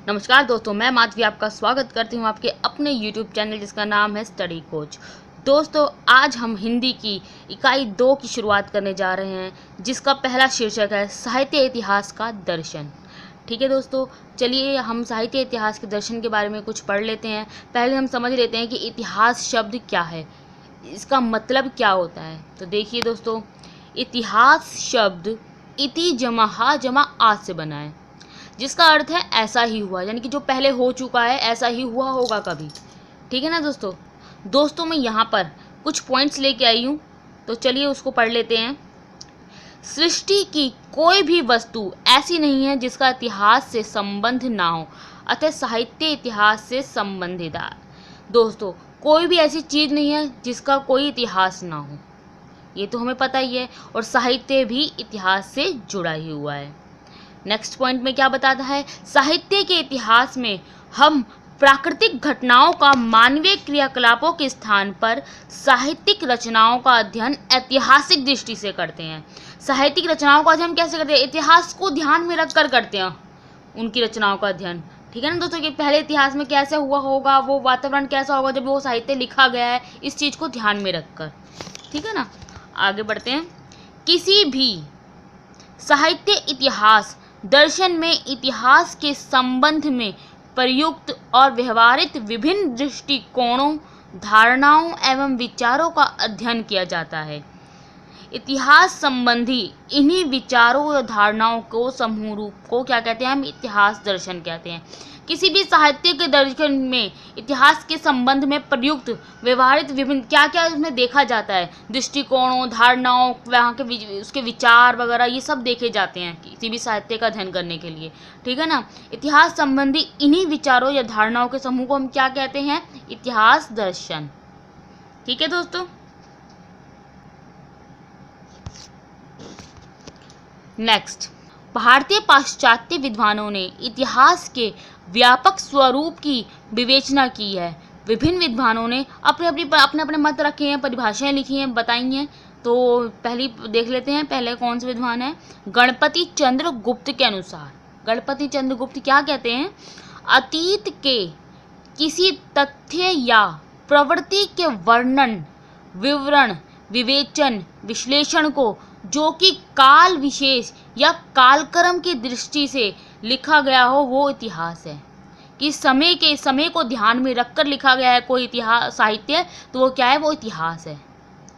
नमस्कार दोस्तों, मैं माधवी आपका स्वागत करती हूँ आपके अपने YouTube चैनल जिसका नाम है स्टडी कोच। दोस्तों, आज हम हिंदी की इकाई 2 की शुरुआत करने जा रहे हैं, जिसका पहला शीर्षक है साहित्य इतिहास का दर्शन। ठीक है दोस्तों, चलिए हम साहित्य इतिहास के दर्शन के बारे में कुछ पढ़ लेते हैं। पहले हम समझ लेते हैं कि इतिहास शब्द क्या है, इसका मतलब क्या होता है। तो देखिए दोस्तों, इतिहास शब्द इति जमा हा जमा आज से बना है, जिसका अर्थ है ऐसा ही हुआ, यानी कि जो पहले हो चुका है ऐसा ही हुआ होगा कभी। ठीक है ना दोस्तों मैं यहाँ पर कुछ पॉइंट्स लेके आई हूँ, तो चलिए उसको पढ़ लेते हैं। सृष्टि की कोई भी वस्तु ऐसी नहीं है जिसका इतिहास से संबंध ना हो, अतः साहित्य इतिहास से संबंधित है। दोस्तों, कोई भी ऐसी चीज़ नहीं है जिसका कोई इतिहास ना हो, ये तो हमें पता ही है, और साहित्य भी इतिहास से जुड़ा ही हुआ है। नेक्स्ट पॉइंट में क्या बताता है, साहित्य के इतिहास में हम प्राकृतिक घटनाओं का मानवीय क्रियाकलापों के स्थान पर साहित्यिक रचनाओं का अध्ययन ऐतिहासिक दृष्टि से करते हैं। साहित्यिक रचनाओं का अध्ययन कैसे करते हैं? इतिहास को ध्यान में रखकर करते हैं उनकी रचनाओं का अध्ययन। ठीक है ना दोस्तों, कि पहले इतिहास में कैसे हुआ होगा, वो वातावरण कैसा होगा जब वो साहित्य लिखा गया है, इस चीज़ को ध्यान में रखकर। ठीक है ना, आगे बढ़ते हैं। किसी भी साहित्य इतिहास दर्शन में इतिहास के संबंध में प्रयुक्त और व्यवहारित विभिन्न दृष्टिकोणों, धारणाओं एवं विचारों का अध्ययन किया जाता है। इतिहास संबंधी इन्हीं विचारों और धारणाओं को समूह रूप को क्या कहते हैं? हम इतिहास दर्शन कहते हैं। किसी भी साहित्य के दर्शन में इतिहास के संबंध में प्रयुक्त व्यवहारित विभिन्न क्या क्या उसमें देखा जाता है, दृष्टिकोणों, धारणाओं, वहाँ के उसके विचार वगैरह, ये सब देखे जाते हैं किसी भी साहित्य का अध्ययन करने के लिए। ठीक है ना, इतिहास संबंधी इन्हीं विचारों या धारणाओं के समूह को हम क्या कहते हैं? इतिहास दर्शन। ठीक है दोस्तों, नेक्स्ट, भारतीय पाश्चात्य विद्वानों ने इतिहास के व्यापक स्वरूप की विवेचना की है। विभिन्न विद्वानों ने अपने अपने मत रखे हैं, परिभाषाएं लिखी हैं, बताई हैं। तो पहली देख लेते हैं, पहले कौन से विद्वान है? गणपति चंद्र गुप्त के अनुसार, गणपति चंद्र गुप्त क्या कहते हैं? अतीत के किसी तथ्य या प्रवृत्ति के वर्णन, विवरण, विवेचन, विश्लेषण को जो कि काल विशेष या कालक्रम की दृष्टि से लिखा गया हो, वो इतिहास है। कि समय को ध्यान में रखकर लिखा गया है कोई इतिहास साहित्य, तो वो क्या है? वो इतिहास है।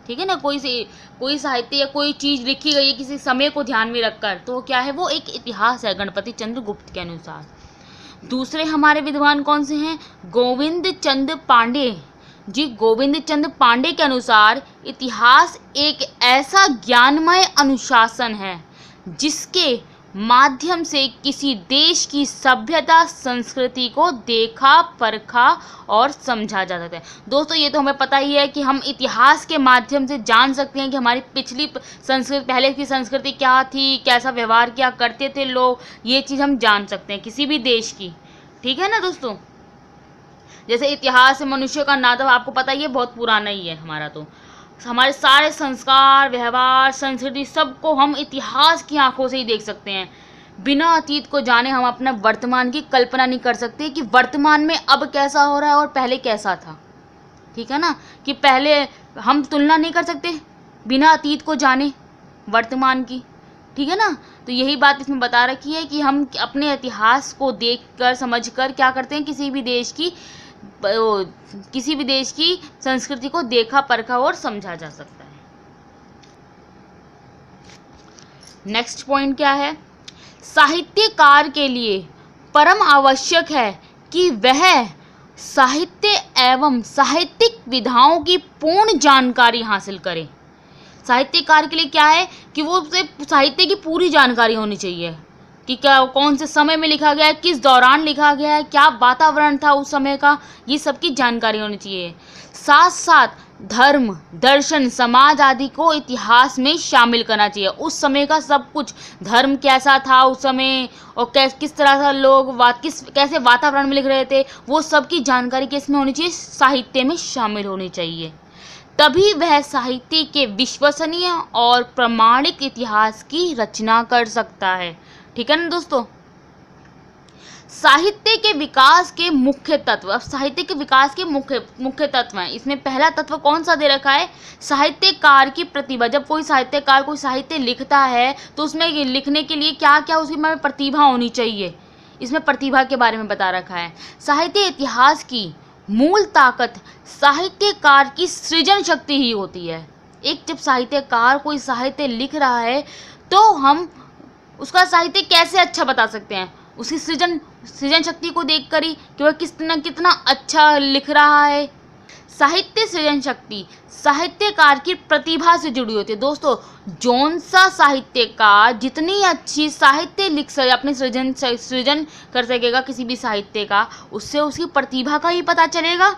ठीक है ना, कोई साहित्य या कोई चीज़ लिखी गई है किसी समय को ध्यान में रखकर, तो वो क्या है? वो एक इतिहास है गणपति चंद्र गुप्त के अनुसार। दूसरे हमारे विद्वान कौन से हैं? गोविंद चंद्र पांडे जी। गोविंद चंद्र पांडे के अनुसार इतिहास एक ऐसा ज्ञानमय अनुशासन है जिसके माध्यम से किसी देश की सभ्यता, संस्कृति को देखा, परखा और समझा जा सकता है। दोस्तों, ये तो हमें पता ही है कि हम इतिहास के माध्यम से जान सकते हैं कि हमारी पिछली संस्कृति, पहले की संस्कृति क्या थी, कैसा व्यवहार किया करते थे लोग, ये चीज़ हम जान सकते हैं किसी भी देश की। ठीक है ना दोस्तों, जैसे इतिहास मनुष्य का नाता आपको पता ही है, बहुत पुराना ही है हमारा। तो हमारे सारे संस्कार, व्यवहार, संस्कृति, सबको हम इतिहास की आंखों से ही देख सकते हैं। बिना अतीत को जाने हम अपना वर्तमान की कल्पना नहीं कर सकते कि वर्तमान में अब कैसा हो रहा है और पहले कैसा था। ठीक है ना, कि पहले हम तुलना नहीं कर सकते बिना अतीत को जाने वर्तमान की। ठीक है ना, तो यही बात इसमें बता रखी है कि हम अपने इतिहास को देखकर, समझकर क्या करते हैं, किसी भी देश की संस्कृति को देखा, परखा और समझा जा सकता है। नेक्स्ट पॉइंट क्या है? साहित्यकार के लिए परम आवश्यक है कि वह साहित्य एवं साहित्यिक विधाओं की पूर्ण जानकारी हासिल करे। साहित्यकार के लिए क्या है कि वो उसे साहित्य की पूरी जानकारी होनी चाहिए कि क्या, कौन से समय में लिखा गया है, किस दौरान लिखा गया है, क्या वातावरण था उस समय का, ये सब की जानकारी होनी चाहिए। साथ साथ धर्म, दर्शन, समाज आदि को इतिहास में शामिल करना चाहिए। उस समय का सब कुछ, धर्म कैसा था उस समय और किस तरह से लोग कैसे वातावरण में लिख रहे थे, वो सब की जानकारी किसमें होनी चाहिए? साहित्य में शामिल होनी चाहिए। तभी वह साहित्य के विश्वसनीय और प्रामाणिक इतिहास की रचना कर सकता है। ठीक है ना दोस्तों, साहित्य के विकास के मुख्य तत्व। अब साहित्य के विकास के मुख्य तत्व हैं। इसमें पहला तत्व कौन सा दे रखा है? साहित्यकार की प्रतिभा। जब कोई साहित्यकार कोई साहित्य लिखता है तो उसमें लिखने के लिए क्या क्या उसकी में प्रतिभा होनी चाहिए, इसमें प्रतिभा के बारे में बता रखा है। साहित्य इतिहास की मूल ताकत साहित्यकार की सृजन शक्ति ही होती है। एक जब साहित्यकार कोई साहित्य लिख रहा है तो हम उसका साहित्य कैसे अच्छा बता सकते हैं? उसकी सृजन शक्ति को देखकर ही कि वह कितना अच्छा लिख रहा है। साहित्य सृजन शक्ति साहित्यकार की प्रतिभा से जुड़ी होती है। दोस्तों, जौन सा साहित्यकार जितनी अच्छी साहित्य लिख सके, अपने सृजन कर सकेगा किसी भी साहित्य का, उससे उसकी प्रतिभा का ही पता चलेगा।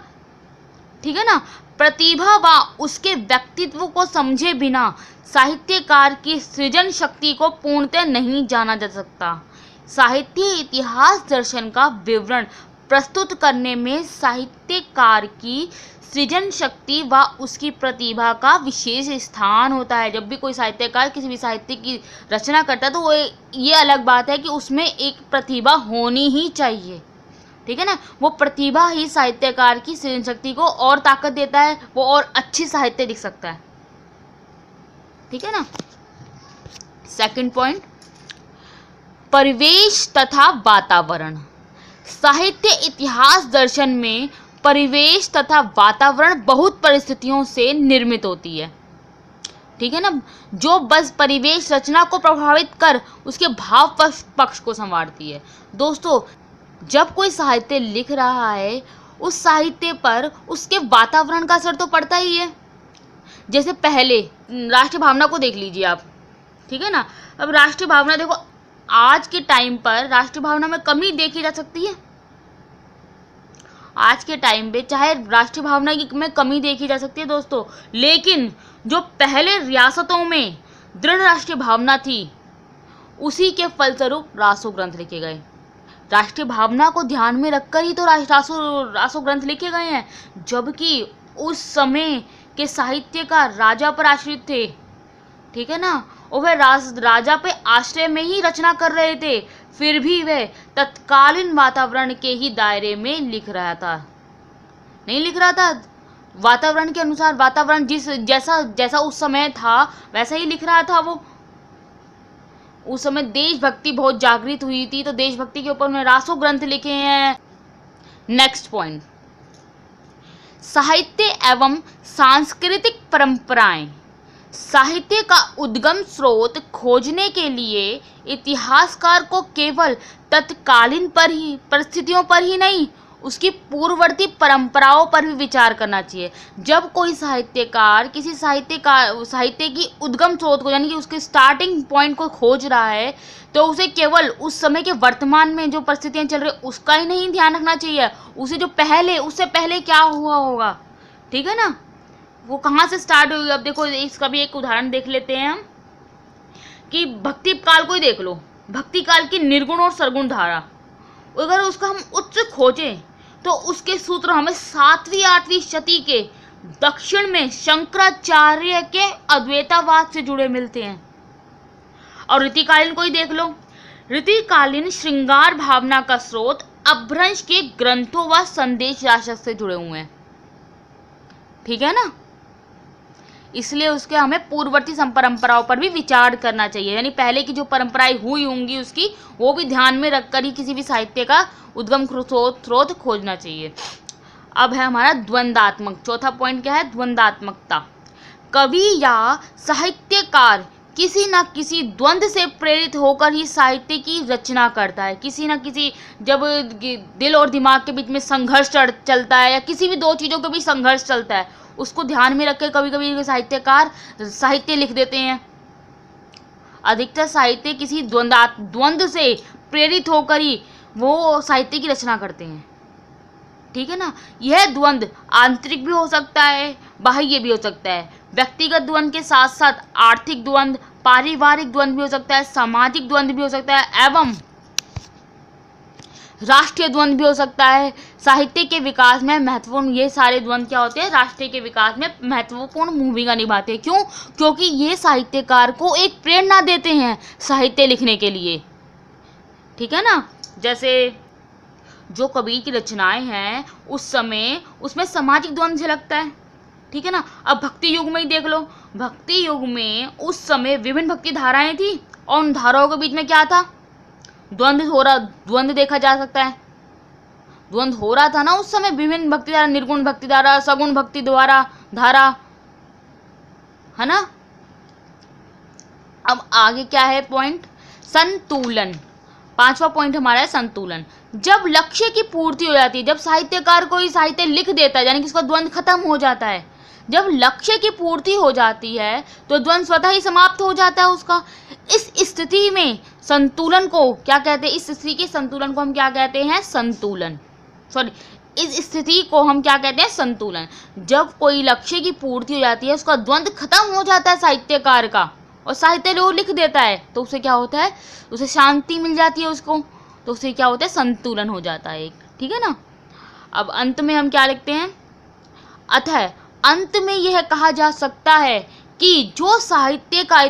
ठीक है ना? प्रतिभा व उसके व्यक्तित्व को समझे बिना साहित्यकार की सृजन शक्ति को पूर्णतः नहीं जाना जा सकता। साहित्य इतिहास दर्शन का विवरण प्रस्तुत करने में साहित्यकार की सृजन शक्ति व उसकी प्रतिभा का विशेष स्थान होता है। जब भी कोई साहित्यकार किसी भी साहित्य की रचना करता है तो वो ये अलग बात है कि उसमें एक प्रतिभा होनी ही चाहिए। ठीक है ना? वो प्रतिभा ही साहित्यकार की सृजन शक्ति को और ताकत देता है, वो और अच्छी साहित्य लिख सकता है। ठीक है ना? सेकंड पॉइंट, परिवेश तथा वातावरण। साहित्य इतिहास दर्शन में परिवेश तथा वातावरण बहुत परिस्थितियों से निर्मित होती है। ठीक है ना? जो बस परिवेश रचना को प्रभावित कर उसके भाव पक्ष को संवारती है। दोस्तों, जब कोई साहित्य लिख रहा है उस साहित्य पर उसके वातावरण का असर तो पड़ता ही है। जैसे पहले राष्ट्रीय भावना को देख लीजिए आप। ठीक है ना? अब राष्ट्रीय भावना देखो, आज के टाइम पर राष्ट्रीय भावना में कमी देखी जा सकती है। आज के टाइम पे चाहे राष्ट्रीय भावना की में कमी देखी जा सकती है दोस्तों, लेकिन जो पहले रियासतों में दृढ़ राष्ट्रीय भावना थी उसी के फलस्वरूप रासो ग्रंथ लिखे गए। राष्ट्रीय भावना को ध्यान में रखकर ही तो रासो ग्रंथ लिखे गए हैं, जबकि उस समय के साहित्यकार राजा पर आश्रित थे। ठीक है ना? और वह राजा पे आश्रय में ही रचना कर रहे थे, फिर भी वह तत्कालीन वातावरण के ही दायरे में लिख रहा था। नहीं लिख रहा था वातावरण के अनुसार, वातावरण जैसा उस समय था वैसा ही लिख रहा था वो। उस समय देशभक्ति बहुत जागृत हुई थी, तो देशभक्ति के ऊपर उन्होंने रासो ग्रंथ लिखे हैं। नेक्स्ट पॉइंट, साहित्य एवं सांस्कृतिक परंपराएं। साहित्य का उद्गम स्रोत खोजने के लिए इतिहासकार को केवल तत्कालीन परिस्थितियों पर ही नहीं, उसकी पूर्ववर्ती परंपराओं पर भी विचार करना चाहिए। जब कोई साहित्यकार किसी साहित्य की उद्गम स्रोत को, यानी कि उसके स्टार्टिंग पॉइंट को खोज रहा है, तो उसे केवल उस समय के वर्तमान में जो परिस्थितियां चल रही उसका ही नहीं ध्यान रखना चाहिए, उसे जो उससे पहले क्या हुआ होगा। ठीक है ना? वो कहाँ से स्टार्ट हुई। अब देखो, इसका भी एक उदाहरण देख लेते हैं हम कि भक्ति काल को ही देख लो। भक्ति काल की निर्गुण और सरगुण धारा, अगर उसका हम उच्च खोजें तो उसके सूत्र हमें 7वीं 8वीं शती के दक्षिण में शंकराचार्य के अद्वैतवाद से जुड़े मिलते हैं। और रीतिकालीन को ही देख लो। रीतिकालीन श्रृंगार भावना का स्रोत अपभ्रंश के ग्रंथों व संदेश राशक से जुड़े हुए हैं। ठीक है ना? इसलिए उसके हमें पूर्ववर्ती परंपराओं पर भी विचार करना चाहिए, यानी पहले की जो परंपराएं हुई होंगी उसकी वो भी ध्यान में रखकर ही किसी भी साहित्य का उद्गम स्रोत खोजना चाहिए। अब है हमारा द्वंद्वात्मक। चौथा पॉइंट क्या है? द्वंद्वात्मकता। कवि या साहित्यकार किसी न किसी द्वंद्व से प्रेरित होकर ही साहित्य की रचना करता है। किसी न किसी, जब दिल और दिमाग के बीच में संघर्ष चलता है या किसी भी दो चीज़ों के बीच संघर्ष चलता है, उसको ध्यान में रखकर कभी कभी साहित्यकार साहित्य लिख देते हैं। अधिकतर साहित्य किसी द्वंद्व से प्रेरित होकर ही वो साहित्य की रचना करते हैं। ठीक है ना? यह द्वंद्व आंतरिक भी हो सकता है, बाह्य भी हो सकता है। व्यक्तिगत द्वंद्व के साथ साथ आर्थिक द्वंद्व, पारिवारिक द्वंद्व भी हो सकता है, सामाजिक द्वंद्व भी हो सकता है एवं राष्ट्रीय द्वंद्व भी हो सकता है। साहित्य के विकास में महत्वपूर्ण ये सारे द्वंद्व क्या होते हैं? राष्ट्रीय के विकास में महत्वपूर्ण भूमिका निभाते हैं। क्यों? क्योंकि ये साहित्यकार को एक प्रेरणा देते हैं साहित्य लिखने के लिए। ठीक है ना? जैसे जो कबीर की रचनाएं हैं उस समय उसमें सामाजिक द्वंद्व झलकता है, ठीक है ना। अब भक्ति युग में ही देख लो, भक्ति युग में उस समय विभिन्न भक्ति धाराएं थी और उन धाराओं के बीच में क्या था, द्वंद्व देखा जा सकता है, द्वंद्व हो रहा था ना उस समय। विभिन्न भक्ति धारा, निर्गुण भक्ति धारा, सगुण भक्ति धारा, है ना। अब आगे क्या है पॉइंट, संतुलन। 5वां पॉइंट हमारा है संतुलन। जब लक्ष्य की पूर्ति हो जाती है, जब साहित्यकार कोई साहित्य लिख देता है, यानी कि उसका द्वंद्व खत्म हो जाता है, जब लक्ष्य की पूर्ति हो जाती है तो द्वंद्व स्वतः ही समाप्त हो जाता है उसका। इस स्थिति में संतुलन को क्या कहते हैं, इस स्थिति के संतुलन को हम क्या कहते हैं, संतुलन। सॉरी, इस स्थिति को हम क्या कहते हैं, संतुलन। जब कोई लक्ष्य की पूर्ति हो जाती है, उसका द्वंद्व खत्म हो जाता है साहित्यकार का, और साहित्य वो लिख देता है, तो उसे क्या होता है, उसे शांति मिल जाती है उसको, तो उसे क्या होता है, संतुलन हो जाता है एक, ठीक है ना। अब अंत में हम क्या लिखते हैं, अतः अंत में यह कहा जा सकता है कि जो साहित्य का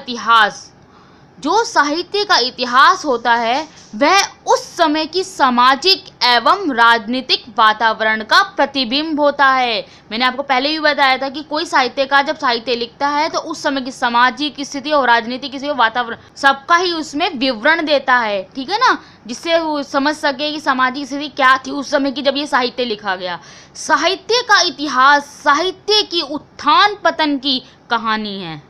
इतिहास होता है वह उस समय की सामाजिक एवं राजनीतिक वातावरण का प्रतिबिंब होता है। मैंने आपको पहले भी बताया था कि कोई साहित्यकार जब साहित्य लिखता है तो उस समय की सामाजिक स्थिति और राजनीतिक स्थिति, वातावरण सबका ही उसमें विवरण देता है, ठीक है ना, जिससे वो समझ सके कि सामाजिक स्थिति क्या थी उस समय की जब ये साहित्य लिखा गया। साहित्य का इतिहास साहित्य की उत्थान पतन की कहानी है,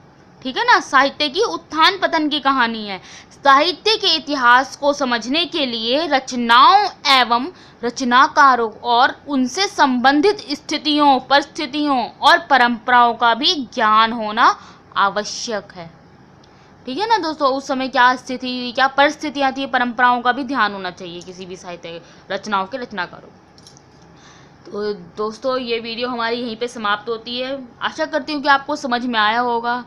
ठीक है ना, साहित्य की उत्थान पतन की कहानी है। साहित्य के इतिहास को समझने के लिए रचनाओं एवं रचनाकारों और उनसे संबंधित स्थितियों, परिस्थितियों और परंपराओं का भी ज्ञान होना आवश्यक है, ठीक है ना दोस्तों। उस समय क्या स्थिति, क्या परिस्थितियाँ थी, परंपराओं का भी ध्यान होना चाहिए किसी भी साहित्य रचनाओं के रचनाकारों। तो दोस्तों ये वीडियो हमारी यहीं पे समाप्त होती है। आशा करती हूँ कि आपको समझ में आया होगा।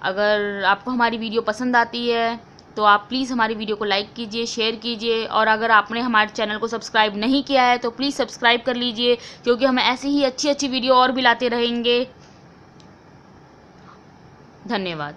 अगर आपको हमारी वीडियो पसंद आती है तो आप प्लीज़ हमारी वीडियो को लाइक कीजिए, शेयर कीजिए, और अगर आपने हमारे चैनल को सब्सक्राइब नहीं किया है तो प्लीज़ सब्सक्राइब कर लीजिए, क्योंकि हम ऐसी ही अच्छी वीडियो और भी लाते रहेंगे। धन्यवाद।